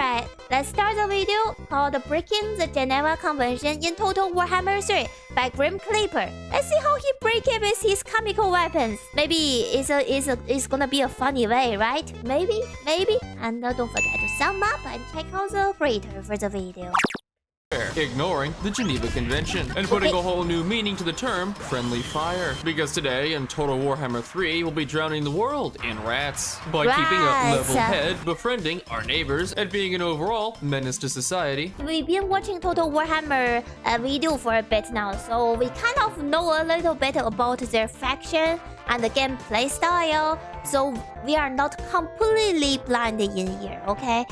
Alright, let's start the video called Breaking the Geneva Convention in Total Warhammer 3 by Grim Clipper. Let's see how he breaks it with his chemical weapons. Maybe it's gonna be a funny way, right? Maybe? And don't forget to sum up and check out the creator for the video. Ignoring the Geneva Convention and putting a whole new meaning to the term friendly fire. Because today in Total Warhammer 3 we'll be drowning the world in rats by keeping a level head, befriending our neighbors, and being an overall menace to society. We've been watching Total Warhammer video for a bit now, so we kind of know a little bit about their faction and the gameplay style, so we are not completely blind in here, okay?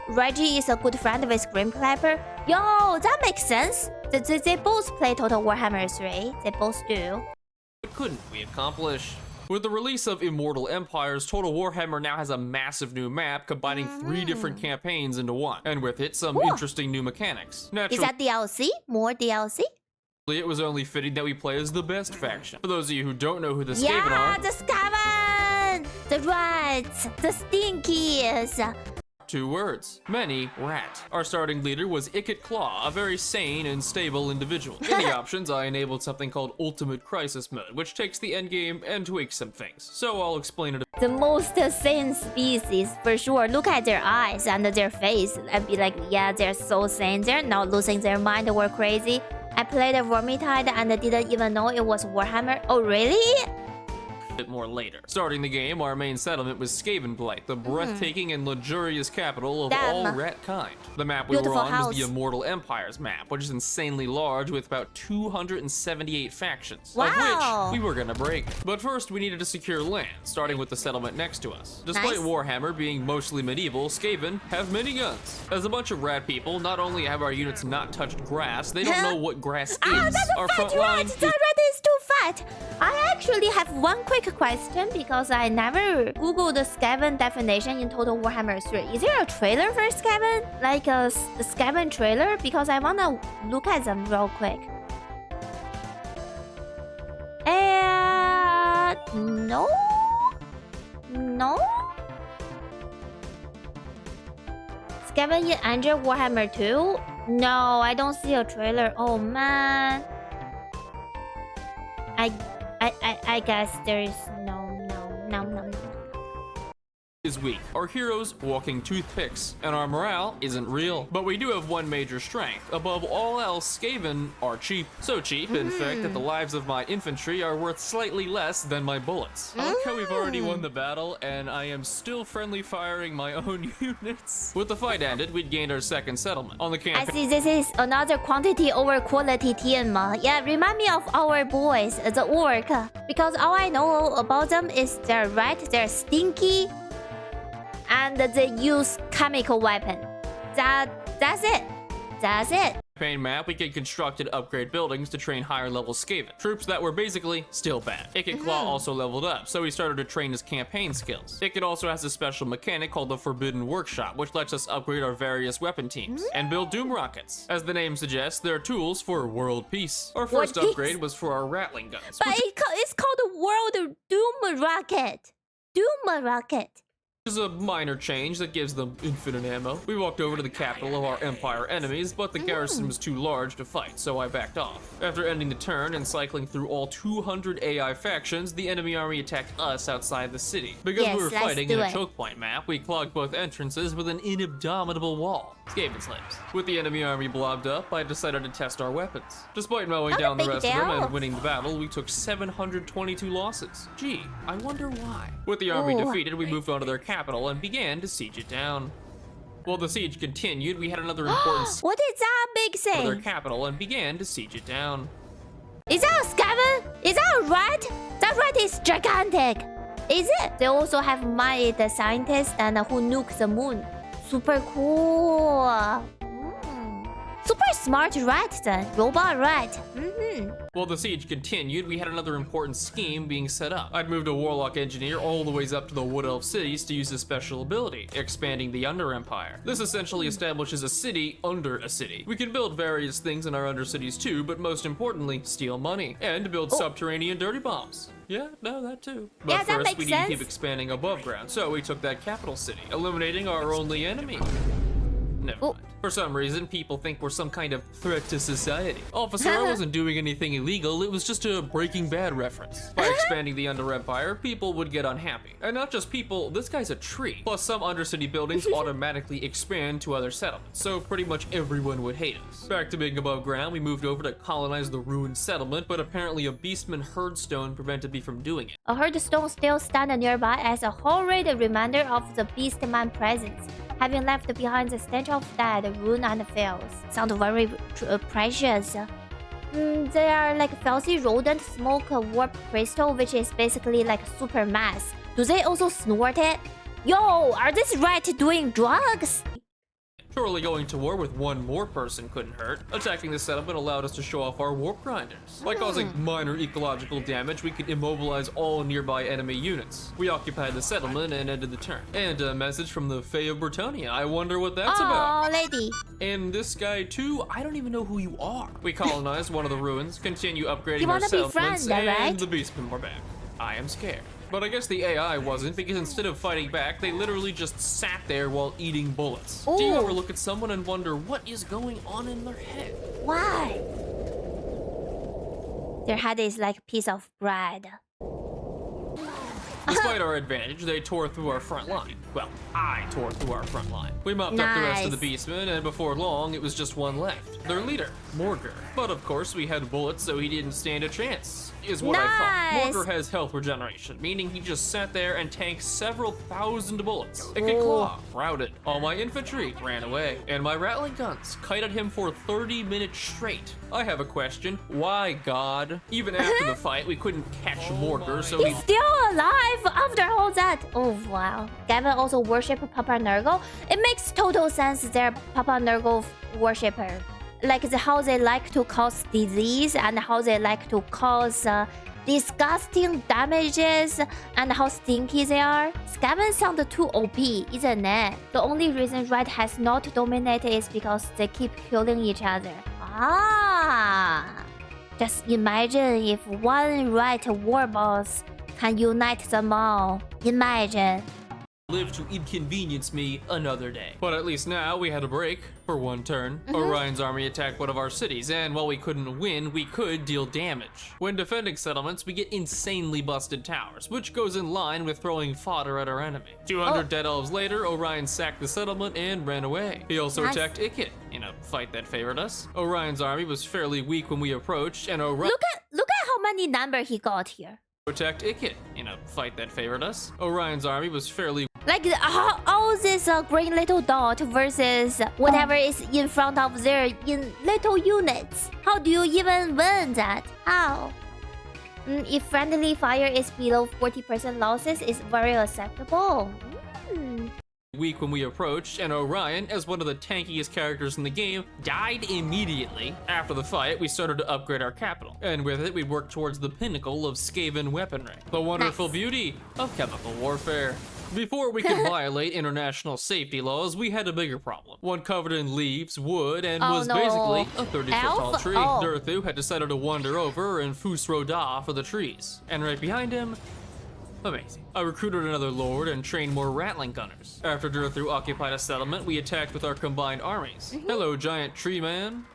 Reggie is a good friend with Grim Clapper. Yo, that makes sense. They both play Total Warhammer 3. They both do. What couldn't we accomplish? With the release of Immortal Empires, Total Warhammer now has a massive new map combining 3 different campaigns into one, and with it some interesting new mechanics. Is that DLC? More DLC? It was only fitting that we play as the best faction. For those of you who don't know who the Skaven are... Yeah, the Skaven! The rats! The stinkies! 2 words. Many rat. Our starting leader was Ikit Claw, a very sane and stable individual. In the options, I enabled something called Ultimate Crisis Mode, which takes the endgame and tweaks some things. So I'll explain it. The most sane species, for sure. Look at their eyes and their face and be like, yeah, they're so sane. They're not losing their mind or crazy. I played a Vermintide and didn't even know it was Warhammer. Oh, really? Bit more later. Starting the game, our main settlement was Skavenblight, the breathtaking and luxurious capital of all rat kind. The map we were on was the Immortal Empires map, which is insanely large with about 278 factions, of which we were gonna break. But first, we needed to secure land, starting with the settlement next to us. Despite Warhammer being mostly medieval, Skaven have many guns. As a bunch of rat people, not only have our units not touched grass, they don't know what grass is. That's our a fat rat! That rat is too fat! I actually have one quick question because I never googled the Skaven definition in Total Warhammer 3. Is there a trailer for Skaven? Like a Skaven trailer? Because I wanna look at them real quick. No? No? Skaven in Andrew Warhammer 2? No, I don't see a trailer. Oh man. I guess there's no. Is weak. Our heroes walking toothpicks, and our morale isn't real. But we do have one major strength. Above all else, Skaven are cheap. So cheap, in fact, that the lives of my infantry are worth slightly less than my bullets. I like how we've already won the battle, and I am still friendly firing my own units. With the fight ended, we'd gained our second settlement. On the campaign. I see this is another quantity over quality team. Yeah, remind me of our boys, the orc. Because all I know about them is they're rat, they're stinky, and they use chemical weapon. That's it. Campaign map, we could construct and upgrade buildings to train higher level Skaven. Troops that were basically still bad. Ikit Claw also leveled up, so we started to train his campaign skills. Ikit also has a special mechanic called the Forbidden Workshop, which lets us upgrade our various weapon teams and build Doom Rockets. As the name suggests, they're tools for world peace. Our first upgrade was for our Rattling guns. But it's called the World Doom Rocket. Doom Rocket. Is a minor change that gives them infinite ammo. We walked over to the capital of our Empire enemies, but the garrison was too large to fight, so I backed off. After ending the turn and cycling through all 200 AI factions, the enemy army attacked us outside the city. Because we were fighting in a choke point map, we clogged both entrances with an inabdominable wall. Skaven slaves. With the enemy army blobbed up, I decided to test our weapons. Despite mowing down the rest of them and winning the battle, we took 722 losses. Gee, I wonder why. With the army defeated, we moved on to their capital and began to siege it down. While the siege continued, we had another important what is that big thing? Their capital and began to siege it down. Is that a Skaven? Is that a rat? That rat is gigantic. Is it? They also have the scientist and who nukes the moon. Super cool. Super smart rat then. Robot rat. While the siege continued, we had another important scheme being set up. I'd moved a Warlock Engineer all the ways up to the Wood Elves cities to use a special ability, expanding the Under Empire. This essentially establishes a city under a city. We can build various things in our Under cities too, but most importantly, steal money, and build subterranean dirty bombs. Yeah, no, that too. But first, we need to keep expanding above ground, so we took that capital city, eliminating our only enemy. never Oh. mind. For some reason, people think we're some kind of threat to society. Officer, I wasn't doing anything illegal, it was just a Breaking Bad reference. By expanding the Under Empire, people would get unhappy. And not just people, this guy's a tree. Plus, some Undercity buildings automatically expand to other settlements, so pretty much everyone would hate us. Back to being above ground, we moved over to colonize the ruined settlement, but apparently a Beastman herdstone prevented me from doing it. A herdstone still stands nearby as a horrid reminder of the Beastman presence, having left behind the stench of dead, ruin, and fails. Sound very precious. They are like filthy rodent smoke warp crystal, which is basically like super mass. Do they also snort it? Yo, are these rats doing drugs? Surely going to war with one more person couldn't hurt. Attacking the settlement allowed us to show off our warp grinders. By causing minor ecological damage, we could immobilize all nearby enemy units. We occupied the settlement and ended the turn. And a message from the Fae of Bretonnia. I wonder what that's about. Oh, lady. And this guy too, I don't even know who you are. We colonized one of the ruins, continue upgrading You our wanna be settlements, friends, and right? the Beastmen were back. I am scared. But I guess the AI wasn't, because instead of fighting back, they literally just sat there while eating bullets. Ooh. Do you ever look at someone and wonder what is going on in their head? Why? Their head is like a piece of bread. Despite our advantage, they tore through our front line. Well, I tore through our front line. We mopped up the rest of the Beastmen, and before long, it was just one left. Their leader, Morger. But of course, we had bullets, so he didn't stand a chance, is what I thought. Nice. Morger has health regeneration, meaning he just sat there and tanked several thousand bullets. It could Ooh. claw, routed. All my infantry ran away, and my rattling guns kited him for 30 minutes straight. I have a question. Why, God? Even after the fight, we couldn't catch Morger, so He's still alive after all that. Oh, wow. Gavin also worshipped Papa Nurgle. It makes total sense they're Papa Nurgle worshipper. Like how they like to cause disease and how they like to cause disgusting damages and how stinky they are. Skaven sound too OP, isn't it? The only reason Red has not dominated is because they keep killing each other. Ah! Just imagine if one Red war boss can unite them all. Imagine. live to inconvenience me another day. But at least now we had a break for one turn. Orion's army attacked one of our cities, and while we couldn't win, we could deal damage. When defending settlements, we get insanely busted towers, which goes in line with throwing fodder at our enemy. 200 dead elves later, Orion sacked the settlement and ran away. He also attacked Ikit in a fight that favored us. Orion's army was fairly weak when we approached, and Orion Look at how many number he got here. attacked Ikit in a fight that favored us. Orion's army was fairly Like all this green little dot versus whatever is in front of there in little units. How do you even win that? How? If friendly fire is below 40% losses, it's very acceptable. weak when we approached, and Orion, as one of the tankiest characters in the game, died immediately. After the fight, we started to upgrade our capital, and with it, we worked towards the pinnacle of Skaven weaponry, the wonderful beauty of chemical warfare. Before we could violate international safety laws, we had a bigger problem. One covered in leaves, wood, and was basically a 30-foot-tall tree. Durthu had decided to wander over and Fus Roda for the trees. And right behind him, amazing. I recruited another lord and trained more rattling gunners. After Durthu occupied a settlement, we attacked with our combined armies. Hello, giant tree man.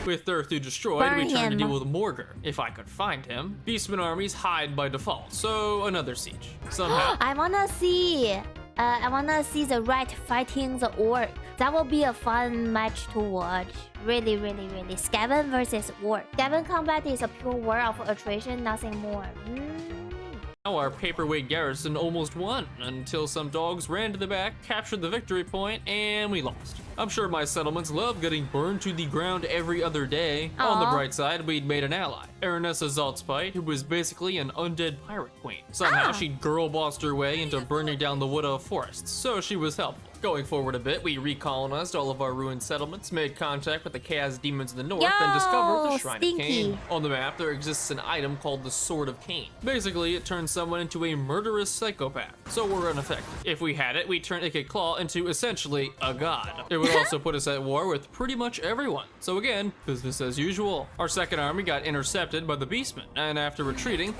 With Durthu destroyed, we turned to deal with Morger, if I could find him. Beastmen armies hide by default, so another siege. Somehow, I wanna see the rat fighting the orc. That will be a fun match to watch. Really. Skaven versus orc. Skaven combat is a pure war of attrition, nothing more. now our paperweight garrison almost won, until some dogs ran to the back, captured the victory point, and we lost. I'm sure my settlements love getting burned to the ground every other day. On the bright side, we'd made an ally, Aranessa Zaltspite, who was basically an undead pirate queen. Somehow she girl-bossed her way into burning down the Wood Elf forests, so she was helpful. Going forward a bit, we recolonized all of our ruined settlements, made contact with the chaos demons in the north, and discovered the Shrine of Cain. On the map, there exists an item called the Sword of Cain. Basically, it turns someone into a murderous psychopath, so we're unaffected. If we had it, we'd turn Ikit Claw into essentially a god. It would also put us at war with pretty much everyone. So again, business as usual. Our second army got intercepted by the Beastmen, and after retreating,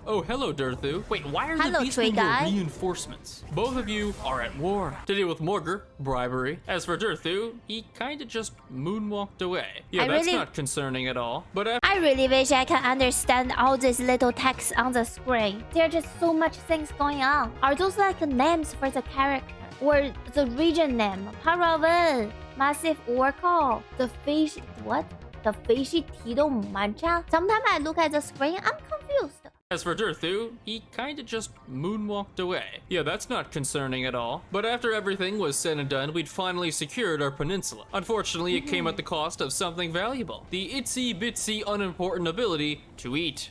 Oh, hello, Durthu. Wait, why are Hello, the tree Beastmen guy. your reinforcements? Both of you are at war. To deal with Morger, bribery. As for Durthu, he kinda just moonwalked away. Yeah, that's not concerning at all. But I really wish I can understand all this little text on the screen. There are just so much things going on. Are those like names for the character? Or the region name? Paravan, Massive Oracle, the fish... What? The fishy Tito Mancha? Sometimes I look at the screen, I'm confused. as for Durthu, he kinda just moonwalked away. Yeah, that's not concerning at all. But after everything was said and done, we'd finally secured our peninsula. Unfortunately, it came at the cost of something valuable. The itsy-bitsy unimportant ability to eat.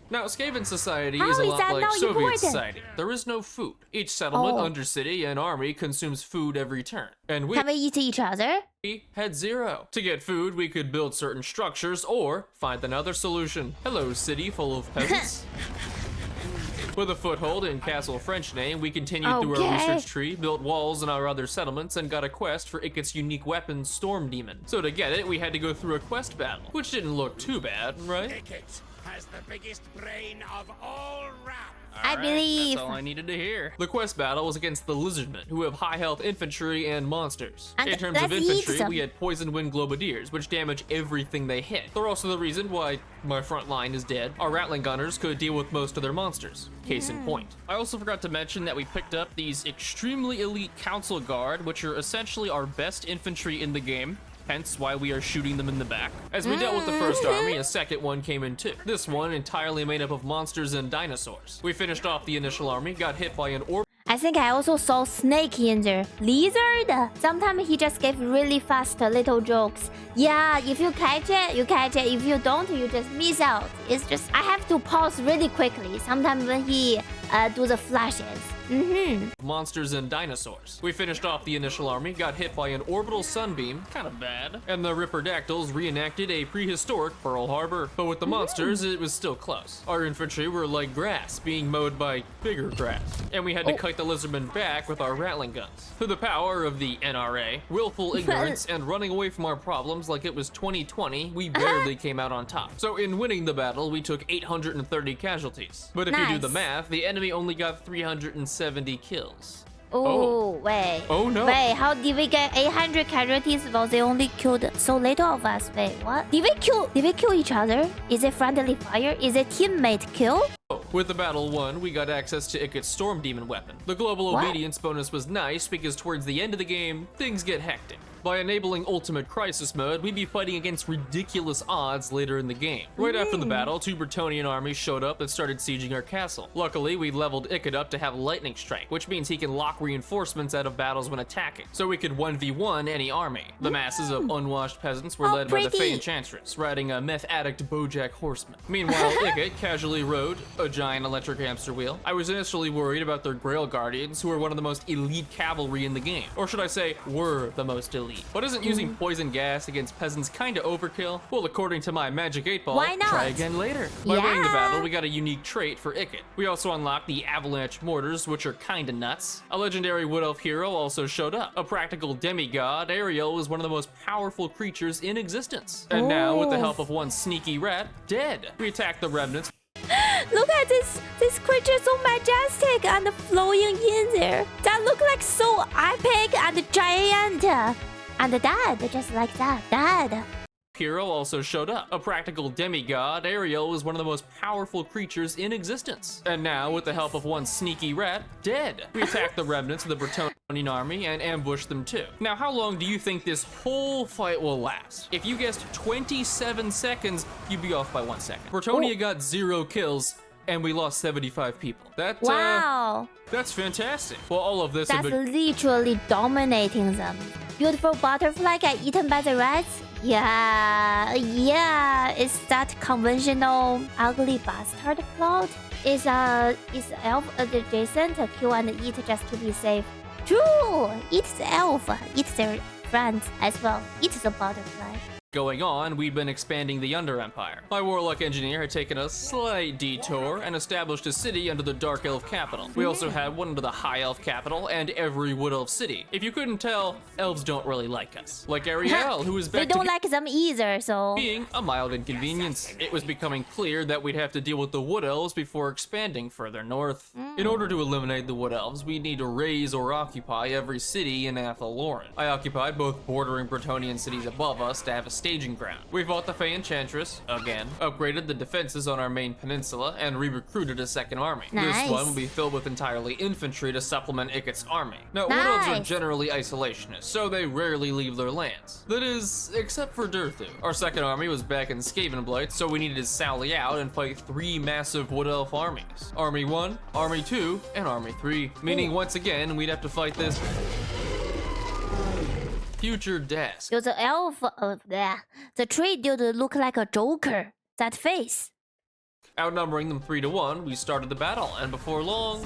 Now, Skaven society is a lot like Soviet society. There is no food. Each settlement, undercity, and army consumes food every turn. And Can we eat each other? we had zero. To get food, we could build certain structures or find another solution. Hello, city full of peasants. With a foothold in Castle French name, we continued through our research tree, built walls in our other settlements, and got a quest for Ikit's unique weapon, Storm Demon. So to get it, we had to go through a quest battle, which didn't look too bad, right? Ikit has the biggest brain of all rap. I believe. That's all I needed to hear. The quest battle was against the Lizardmen, who have high health infantry and monsters. And in terms of let's eat infantry, some. we had poison wind globadiers, which damage everything they hit. They're also the reason why my front line is dead. Our Rattling Gunners could deal with most of their monsters. Case in point. I also forgot to mention that we picked up these extremely elite Council Guard, which are essentially our best infantry in the game. Hence why we are shooting them in the back. As we dealt with the first army, a second one came in too. This one entirely made up of monsters and dinosaurs. We finished off the initial army, got hit by an orb. I think I also saw Snake in there. Lizard? Sometimes he just gave really fast little jokes. Yeah, if you catch it, you catch it. If you don't, you just miss out. It's just, I have to pause really quickly. Sometimes when he do the flashes. Monsters and dinosaurs. We finished off the initial army, got hit by an orbital sunbeam, kind of bad, and the Ripperdactyls reenacted a prehistoric Pearl Harbor. But with the monsters, it was still close. Our infantry were like grass, being mowed by bigger grass. And we had to kite the lizardmen back with our Rattling guns. Through the power of the NRA, willful ignorance, and running away from our problems like it was 2020, we barely came out on top. So in winning the battle, we took 830 casualties. But if you do the math, the enemy only got 370 kills. Oh, wait. Oh no. Wait, how did we get 800 casualties while they only killed so little of us? Wait, what? Did we kill each other? Is it friendly fire? Is it teammate kill? With the battle won, we got access to Ikit's Storm Demon weapon. The global obedience bonus was nice because towards the end of the game, things get hectic. By enabling Ultimate Crisis Mode, we'd be fighting against ridiculous odds later in the game. Right after the battle, 2 Bretonnian armies showed up and started sieging our castle. Luckily, we leveled Ikit up to have Lightning Strike, which means he can lock reinforcements out of battles when attacking, so we could 1v1 any army. The masses of unwashed peasants were led by the Fey Enchantress, riding a meth addict Bojack horseman. Meanwhile, Ikit casually rode a giant electric hamster wheel. I was initially worried about their Grail Guardians, who are one of the most elite cavalry in the game. Or should I say, were the most elite. But isn't using poison gas against peasants kinda overkill? Well, according to my magic 8-ball, Why not? try again later. By winning the battle, we got a unique trait for Ikit. We also unlocked the Avalanche Mortars, which are kinda nuts. A legendary Wood Elf hero also showed up. A practical demigod, Ariel was one of the most powerful creatures in existence. And now, with the help of one sneaky rat, dead. We attacked the remnants. Look at this creature, so majestic and flowing in there. That look like so epic and giant. And dad, just like that, dad. Hero also showed up. A practical demigod, Ariel was one of the most powerful creatures in existence. And now, with the help of one sneaky rat, dead. We attacked the remnants of the Bretonnian army and ambushed them too. Now, how long do you think this whole fight will last? If you guessed 27 seconds, you'd be off by 1 second. Bretonnia got 0 kills, and we lost 75 people. Wow. That's fantastic. Well, all of this... That's literally dominating them. Beautiful butterfly get eaten by the rats? Yeah. Is that conventional ugly bastard plot? Is elf adjacent? Kill and eat just to be safe. True! Eat the elf. Eat their friends as well. Eat the butterfly. going on, we'd been expanding the Under Empire. My warlock engineer had taken a slight detour and established a city under the Dark Elf capital. We also had one under the High Elf capital and every Wood Elf city. If you couldn't tell, elves don't really like us. Like Ariel, who was back They don't like them either, so... being a mild inconvenience. It was becoming clear that we'd have to deal with the Wood Elves before expanding further north. In order to eliminate the Wood Elves, we'd need to raise or occupy every city in Athel, Loren. I occupied both bordering Bretonnian cities above us to have a staging ground. We fought the Fey Enchantress, again, upgraded the defenses on our main peninsula, and re-recruited a second army. Nice. This one will be filled with entirely infantry to supplement Iket's army. Now, Wood Elves are Nice. generally isolationists, so they rarely leave their lands. That is, except for Durthu. Our second army was back in Skavenblight, so we needed to sally out and fight 3 massive Wood Elf armies. Army 1, Army 2, and Army 3. Meaning, once again, we'd have to fight this future desk. There's an elf... the tree dude look like a joker. That face. Outnumbering them 3 to 1, we started the battle, and before long...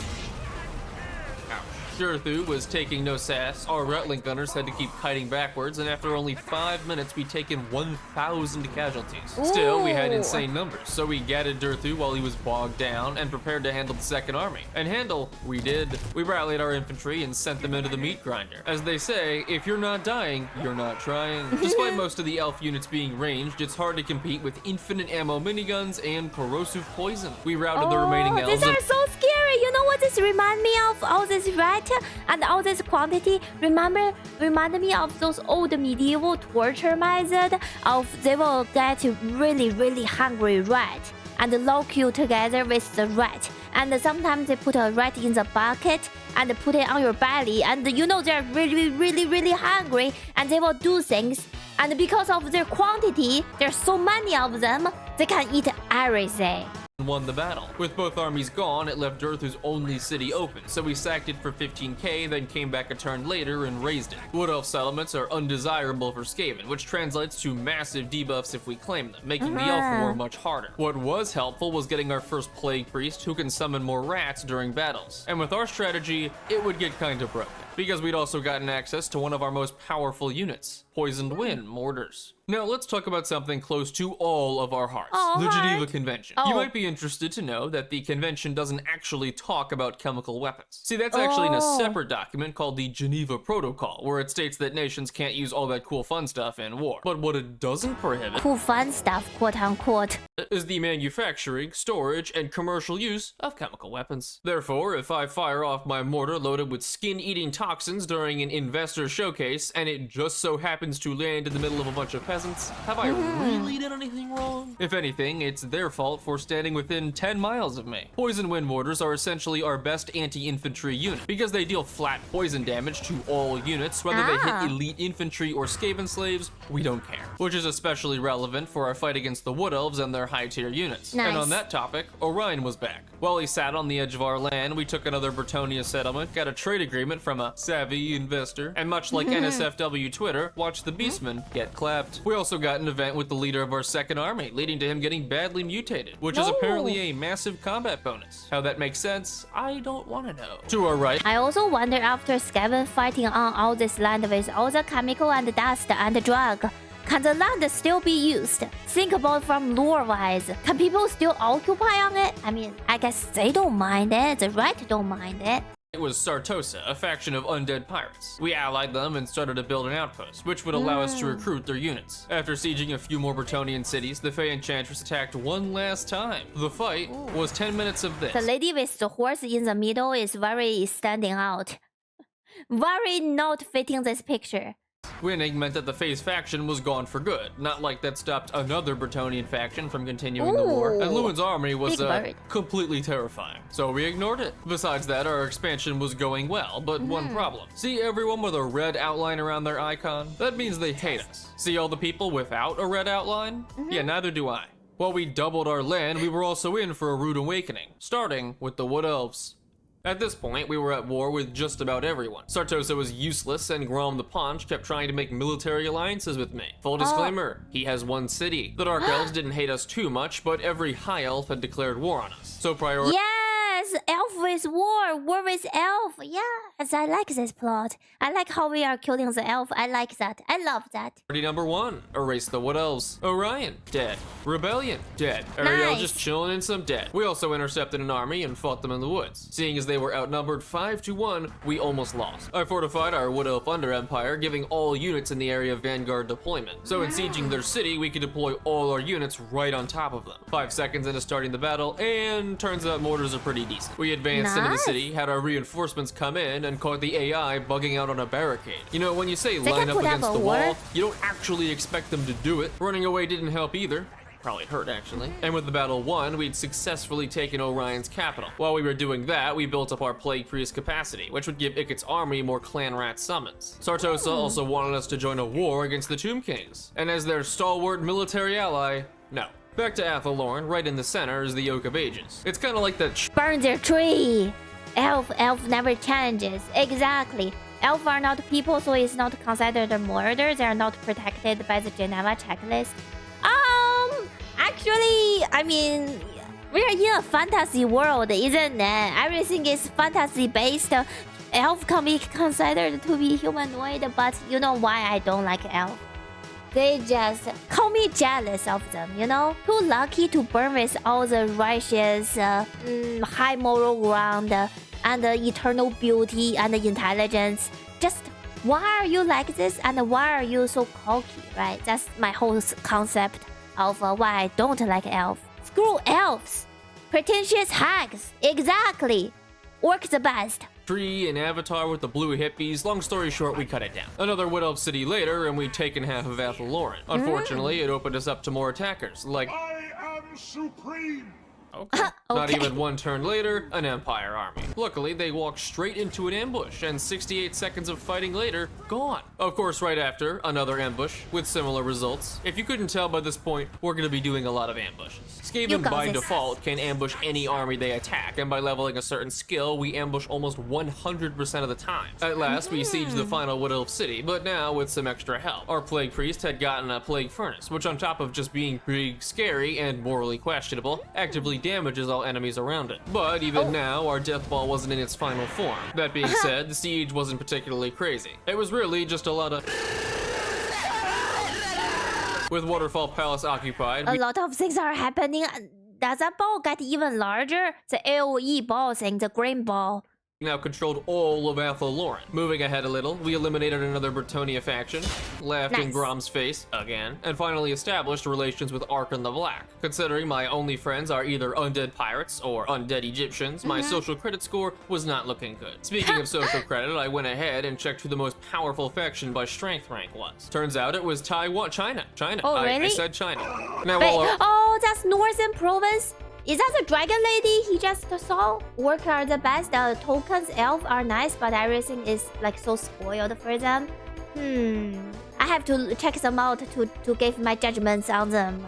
Durthu was taking no sass. Our Rattling gunners had to keep kiting backwards, and after only 5 minutes, we'd taken 1,000 casualties. Still, we had Ooh. insane numbers, so we gathered Durthu while he was bogged down and prepared to handle the second army. And handle, we did. We rallied our infantry and sent them into the meat grinder. As they say, if you're not dying, you're not trying. Despite most of the elf units being ranged, it's hard to compete with infinite ammo miniguns and corrosive poison. We routed the remaining elves. These are so scary. You know what this remind me of? All this rat and all this quantity. Reminded me of those old medieval torture method of they will get really hungry rat and lock you together with the rat. And sometimes they put a rat in the bucket and put it on your belly. And you know they're really hungry and they will do things. And because of their quantity, there's so many of them, they can eat everything. Won the battle. With both armies gone, it left Durthu's only city open, so we sacked it for 15k, then came back a turn later and raised it. Wood Elf settlements are undesirable for Skaven, which translates to massive debuffs if we claim them, making the Elf War much harder. What was helpful was getting our first Plague Priest who can summon more rats during battles. And with our strategy, it would get kinda broken, because we'd also gotten access to one of our most powerful units, Poisoned Wind mortars. Now let's talk about something close to all of our hearts, the Geneva Convention. You might be interested to know that the convention doesn't actually talk about chemical weapons. See, that's actually in a separate document called the Geneva Protocol, where it states that nations can't use all that cool fun stuff in war. But what it doesn't prohibit Cool fun stuff, quote unquote. is the manufacturing, storage, and commercial use of chemical weapons. Therefore, if I fire off my mortar loaded with skin-eating toxins during an investor showcase, and it just so happens to land in the middle of a bunch of peasants, have I really done anything wrong? If anything, it's their fault for standing within 10 miles of me. Poison Wind mortars are essentially our best anti-infantry unit, because they deal flat poison damage to all units, whether they hit elite infantry or Skaven slaves, we don't care. Which is especially relevant for our fight against the Wood Elves and their high-tier units. Nice. And on that topic, Orion was back. While he sat on the edge of our land, we took another Bretonnia settlement, got a trade agreement from a savvy investor, and much like NSFW Twitter, watched the Beastmen get clapped. We also got an event with the leader of our second army, leading to him getting badly mutated, which is apparently a massive combat bonus. How that makes sense, I don't want to know. To our right, I also wonder after Skaven fighting on all this land with all the chemical and dust and drug, can the land still be used? Think about from lore-wise. Can people still occupy on it? I mean, I guess they don't mind it. The right don't mind it. it was Sartosa, a faction of undead pirates. We allied them and started to build an outpost, which would allow us to recruit their units. After sieging a few more Bretonnian cities, the Fey Enchantress attacked one last time. The fight was 10 minutes of this. The lady with the horse in the middle is very standing out. Very not fitting this picture. Winning meant that the Fey's faction was gone for good, not like that stopped another Bretonnian faction from continuing the war. And Lewin's army was completely terrifying, so we ignored it. Besides that, our expansion was going well, but one problem. See everyone with a red outline around their icon? That means they hate us. See all the people without a red outline? Yeah, neither do I. While we doubled our land, we were also in for a rude awakening, starting with the Wood Elves. At this point, we were at war with just about everyone. Sartosa was useless, and Grom the Paunch kept trying to make military alliances with me. Full disclaimer, he has one city. The Dark Elves didn't hate us too much, but every High Elf had declared war on us. So Yes, elf with war, war with elf. Yes, I like this plot. I like how we are killing the elf. I like that. I love that. Party number 1, erase the Wood Elves. Orion, dead. Rebellion, dead. Ariel Nice. just chilling in some dead. We also intercepted an army and fought them in the woods. Seeing as they were outnumbered 5-1, we almost lost. I fortified our Wood Elf under empire, giving all units in the area vanguard deployment. So in sieging their city, we could deploy all our units right on top of them. 5 seconds into starting the battle, and turns out mortars are pretty decent. We advanced into the Nice. city, had our reinforcements come in, and caught the AI bugging out on a barricade. You know, when you say They line can up put up against a the wall. wall, you don't actually expect them to do it. Running away didn't help either. Probably hurt, actually. And with the battle won, we'd successfully taken Orion's capital. While we were doing that, we built up our Plague Priest capacity, which would give Ikit's army more clan rat summons. Sartosa also wanted us to join a war against the Tomb Kings. And as their stalwart military ally, no. Back to Athel Loren, right in the center is the Oak of Ages. It's kind of like that Burn their tree. Elf never changes. Exactly. Elf are not people, so it's not considered a murder. They are not protected by the Geneva checklist. Actually, I mean, we are in a fantasy world, isn't it? Everything is fantasy based. Elf can be considered to be humanoid, but you know why I don't like elf? They just call me jealous of them, you know? Too lucky to burn with all the righteous, high moral ground, and eternal beauty and intelligence. Just why are you like this and why are you so cocky, right? That's my whole concept of why I don't like elf. Screw elves! Pretentious hags! Exactly! Work the best. tree, an avatar with the blue hippies. Long story short, we cut it down. Another Wood Elf city later, and we'd taken half of Athel Loren. Unfortunately, it opened us up to more attackers, like... I am supreme! Okay. Not Okay. even one turn later, an Empire army. Luckily, they walked straight into an ambush, and 68 seconds of fighting later, gone. Of course, right after, another ambush, with similar results. If you couldn't tell by this point, we're gonna be doing a lot of ambushes. Skaven got by this. default can ambush any army they attack, and by leveling a certain skill, we ambush almost 100% of the time. At last, we sieged the final Wood Elf city, but now with some extra help. Our Plague Priest had gotten a Plague Furnace, which on top of just being big, scary, and morally questionable, actively damages all enemies around it. But even now, our Death Ball wasn't in its final form. That being said, the siege wasn't particularly crazy. It was really just a lot of... With Waterfall Palace occupied, A we lot of things are happening. Does that ball get even larger? The AoE ball thing, the green ball. now controlled all of Athel Loren. Moving ahead a little, we eliminated another Bretonnian faction, laughed in Nice. Grom's face again, and finally established relations with Arkan the Black. Considering my only friends are either undead pirates or undead Egyptians, my social credit score was not looking good. Speaking of social credit, I went ahead and checked who the most powerful faction by strength rank was. Turns out it was Taiwan, China. Oh, I really? said China. Now, Wait, while our- oh, that's Northern Province? Is that the dragon lady he just saw? Work are the best. The tokens, elf are nice, but everything is like so spoiled for them. I have to check them out to give my judgments on them.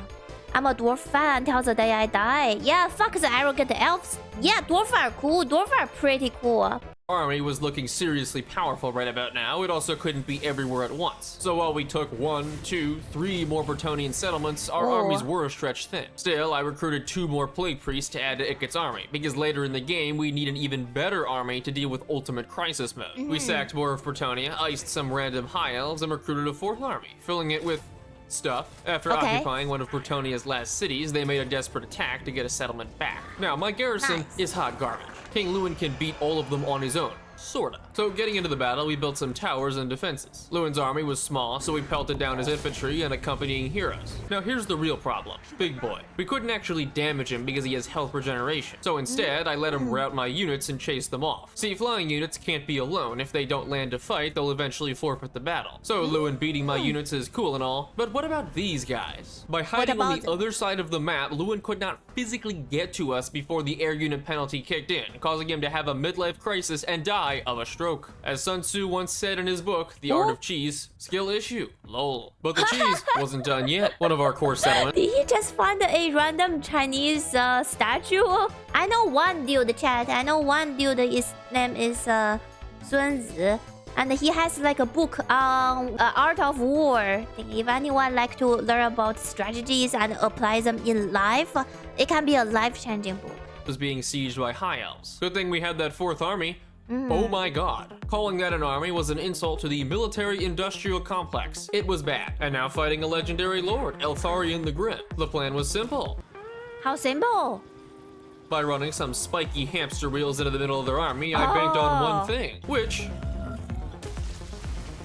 I'm a dwarf fan until the day I die. Yeah, fuck the arrogant elves. Yeah, dwarf are cool. Dwarf are pretty cool. army was looking seriously powerful right about now, it also couldn't be everywhere at once. So while we took 1, 2, 3 more Bretonnian settlements, our armies were stretched thin. Still, I recruited 2 more Plague Priests to add to Ikit's army, because later in the game, we need an even better army to deal with Ultimate Crisis mode. We sacked more of Bretonnia, iced some random High Elves, and recruited a 4th army, filling it with stuff. After Okay. occupying one of Bretonnia's last cities, they made a desperate attack to get a settlement back. Now, my garrison Nice. is hot garbage. King Loren can beat all of them on his own. Sorta. So getting into the battle, we built some towers and defenses. Loren's army was small, so we pelted down his infantry and accompanying heroes. Now here's the real problem. Big boy. We couldn't actually damage him because he has health regeneration. So instead, I let him rout my units and chase them off. See, flying units can't be alone. If they don't land to fight, they'll eventually forfeit the battle. So Loren beating my units is cool and all, but what about these guys? By hiding on about the other side of the map, Loren could not physically get to us before the air unit penalty kicked in, causing him to have a midlife crisis and die of a stroke. As Sun Tzu once said in his book, The Art of Cheese, skill issue, lol. But the cheese wasn't done yet. One of our core settlements. Did he just find a random Chinese statue? I know one dude, chat. I know one dude. His name is Sun Tzu, and he has like a book on art of war. If anyone like to learn about strategies and apply them in life, it can be a life-changing book. was being sieged by High Elves. Good thing we had that 4th army. Oh my god. Calling that an army was an insult to the military-industrial complex. It was bad. And now fighting a legendary lord, Eltharion the Grim. The plan was simple. How simple? By running some spiky hamster wheels into the middle of their army, I banked on one thing, which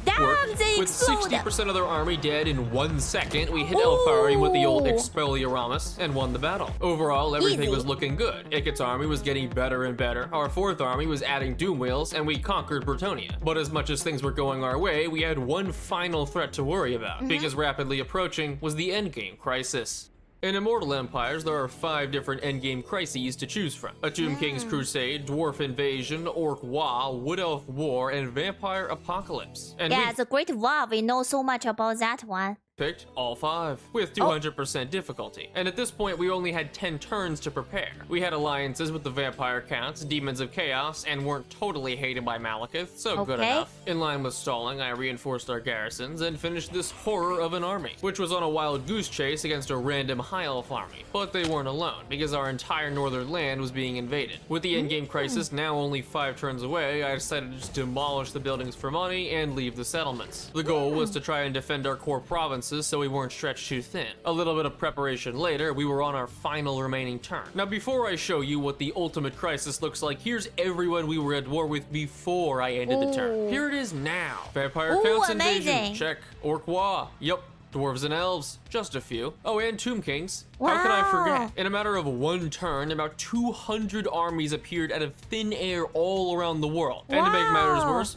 Damn, they with explode! 60% of their army dead in 1 second, we hit Eltharion with the old Expelliarmus and won the battle. Overall, everything Easy. was looking good. Ikit's army was getting better and better. Our 4th army was adding doom wheels, and we conquered Bretonnian. But as much as things were going our way, we had one final threat to worry about, because rapidly approaching was the Endgame crisis. In Immortal Empires, there are 5 different endgame crises to choose from. A Tomb King's Crusade, Dwarf Invasion, Orc Wa, Wood Elf War, and Vampire Apocalypse. And Yeah, we it's a great WoW. We know so much about that one. picked all 5 with 200% difficulty. And at this point, we only had 10 turns to prepare. We had alliances with the Vampire Counts, Demons of Chaos, and weren't totally hated by Malekith, so good Okay. enough. In line with stalling, I reinforced our garrisons and finished this horror of an army, which was on a wild goose chase against a random High Elf army. But they weren't alone, because our entire northern land was being invaded. With the endgame crisis now only 5 turns away, I decided to just demolish the buildings for money and leave the settlements. The goal was to try and defend our core provinces so we weren't stretched too thin. A little bit of preparation later, we were on our final remaining turn. Now before I show you what the ultimate crisis looks like, here's everyone we were at war with before I ended the turn. Ooh. Here it is now. Vampire Ooh, Counts amazing. invasion, check. Orc Wa, yep. Dwarves and elves, just a few. Oh, and Tomb Kings. How could I Wow. forget? In a matter of 1 turn, about 200 armies appeared out of thin air all around the world. And to make matters Wow. worse,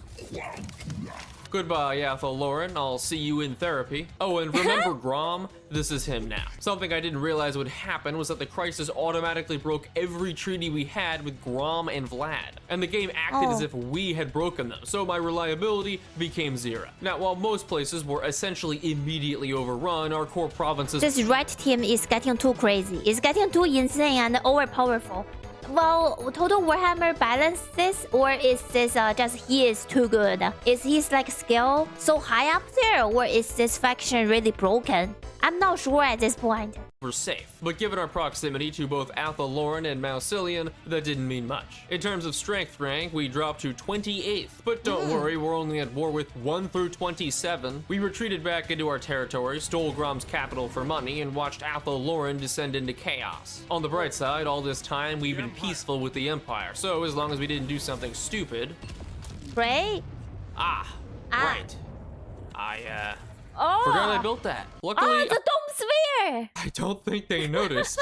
goodbye, Athel Loren. I'll see you in therapy. Oh, and remember Grom? This is him now. Something I didn't realize would happen was that the crisis automatically broke every treaty we had with Grom and Vlad. And the game acted as if we had broken them, so my reliability became 0. Now, while most places were essentially immediately overrun, our core provinces This red team is getting too crazy. It's getting too insane and overpowerful. Well, Total Warhammer balance this, or is this just he is too good? Is his like skill so high up there, or is this faction really broken? I'm not sure at this point. were safe. But given our proximity to both Athel Loren and Mausilian, that didn't mean much. In terms of strength rank, we dropped to 28th. But don't worry, we're only at war with 1 through 27. We retreated back into our territory, stole Grom's capital for money, and watched Athel Loren descend into chaos. On the bright side, all this time, we've been peaceful with the Empire, so as long as we didn't do something stupid... Right? Right. I, Oh! forgot I built that. Luckily, Oh, the dome sphere! I don't think they noticed.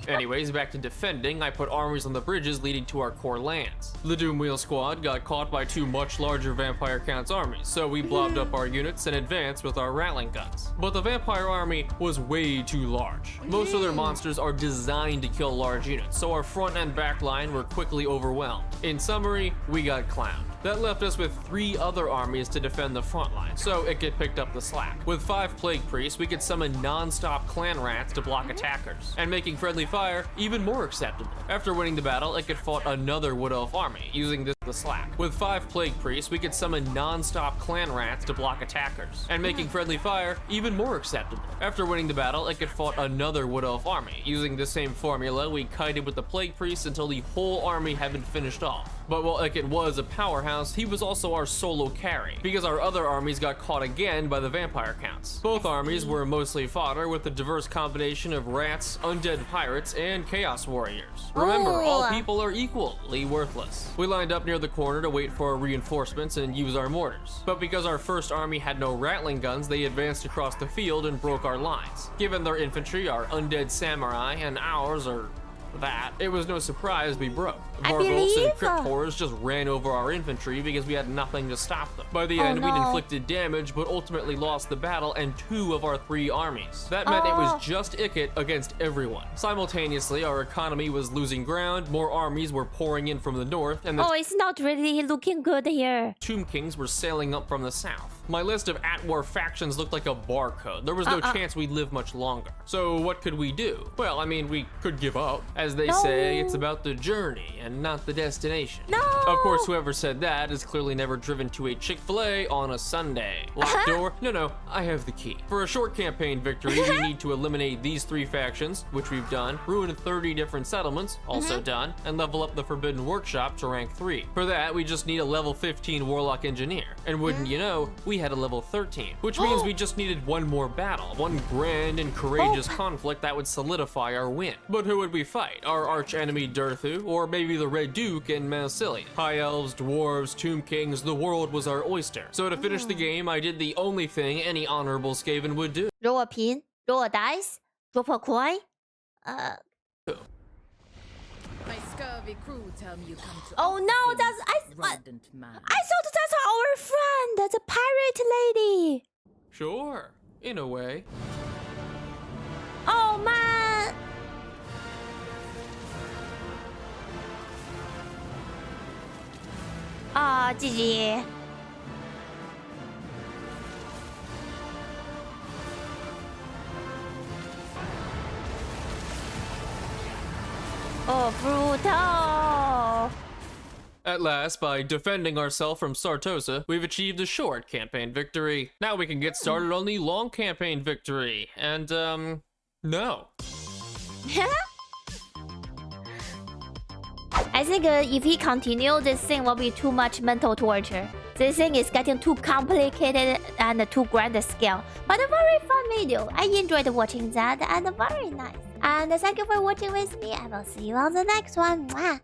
Anyways, back to defending, I put armies on the bridges leading to our core lands. The Doomwheel squad got caught by 2 much larger Vampire Counts armies, so we blobbed up our units and advanced with our Rattling guns. But the Vampire army was way too large. Most of their monsters are designed to kill large units, so our front and back line were quickly overwhelmed. In summary, we got clowned. That left us with 3 other armies to defend the front line, so it could picked up the slack. With 5 Plague Priests, we could summon non-stop clan rats to block attackers, and making friendly fire even more acceptable. After winning the battle, it could fought another Wood Elf army, using this the slack. With 5 Plague Priests, we could summon non-stop clan rats to block attackers, and making friendly fire even more acceptable. After winning the battle, it could fought another Wood Elf army. Using the same formula, we kited with the Plague Priests until the whole army had been finished off. But while Ikit was a powerhouse, he was also our solo carry, because our other armies got caught again by the Vampire Counts. Both armies were mostly fodder with a diverse combination of rats, undead pirates, and chaos warriors. Remember, all people are equally worthless. We lined up near the corner to wait for our reinforcements and use our mortars. But because our first army had no rattling guns, they advanced across the field and broke our lines. Given their infantry are undead samurai and ours are that, it was no surprise we broke. Vargulfs and Cryptors just ran over our infantry because we had nothing to stop them. By the end, we'd inflicted damage, but ultimately lost the battle and 2 of our 3 armies. That meant it was just Ikit against everyone. Simultaneously, our economy was losing ground, more armies were pouring in from the north, and the it's not really looking good here. Tomb Kings were sailing up from the south. My list of at-war factions looked like a barcode. There was no chance we'd live much longer. So what could we do? Well, I mean, we could give up. As they say, it's about the journey and not the destination. No. Of course, whoever said that has clearly never driven to a Chick-fil-A on a Sunday. Locked door? No, I have the key. For a short campaign victory, we need to eliminate these 3 factions, which we've done, ruin 30 different settlements, also done, and level up the Forbidden Workshop to rank 3. For that, we just need a level 15 Warlock Engineer. And wouldn't you know, we had a level 13, which means we just needed one more battle, one grand and courageous conflict that would solidify our win. But who would we fight? Our arch enemy Durthu, or maybe the Red Duke and Massilia? High Elves, Dwarves, Tomb Kings, the world was our oyster. So to finish the game, I did the only thing any honorable Skaven would do. Roll a pin, roll a dice, drop a coin. My scurvy crew tell me you come to Oh no, that's Rodent man. I thought that's our friend, the pirate lady. Sure, in a way. Oh man. GG. Oh, brutal. At last, by defending ourselves from Sartosa, we've achieved a short campaign victory. Now we can get started on the long campaign victory. And, no. I think if he continues, this thing will be too much mental torture. This thing is getting too complicated and too grand scale. But a very fun video. I enjoyed watching that and very nice. And thank you for watching with me. I will see you on the next one. Mwah.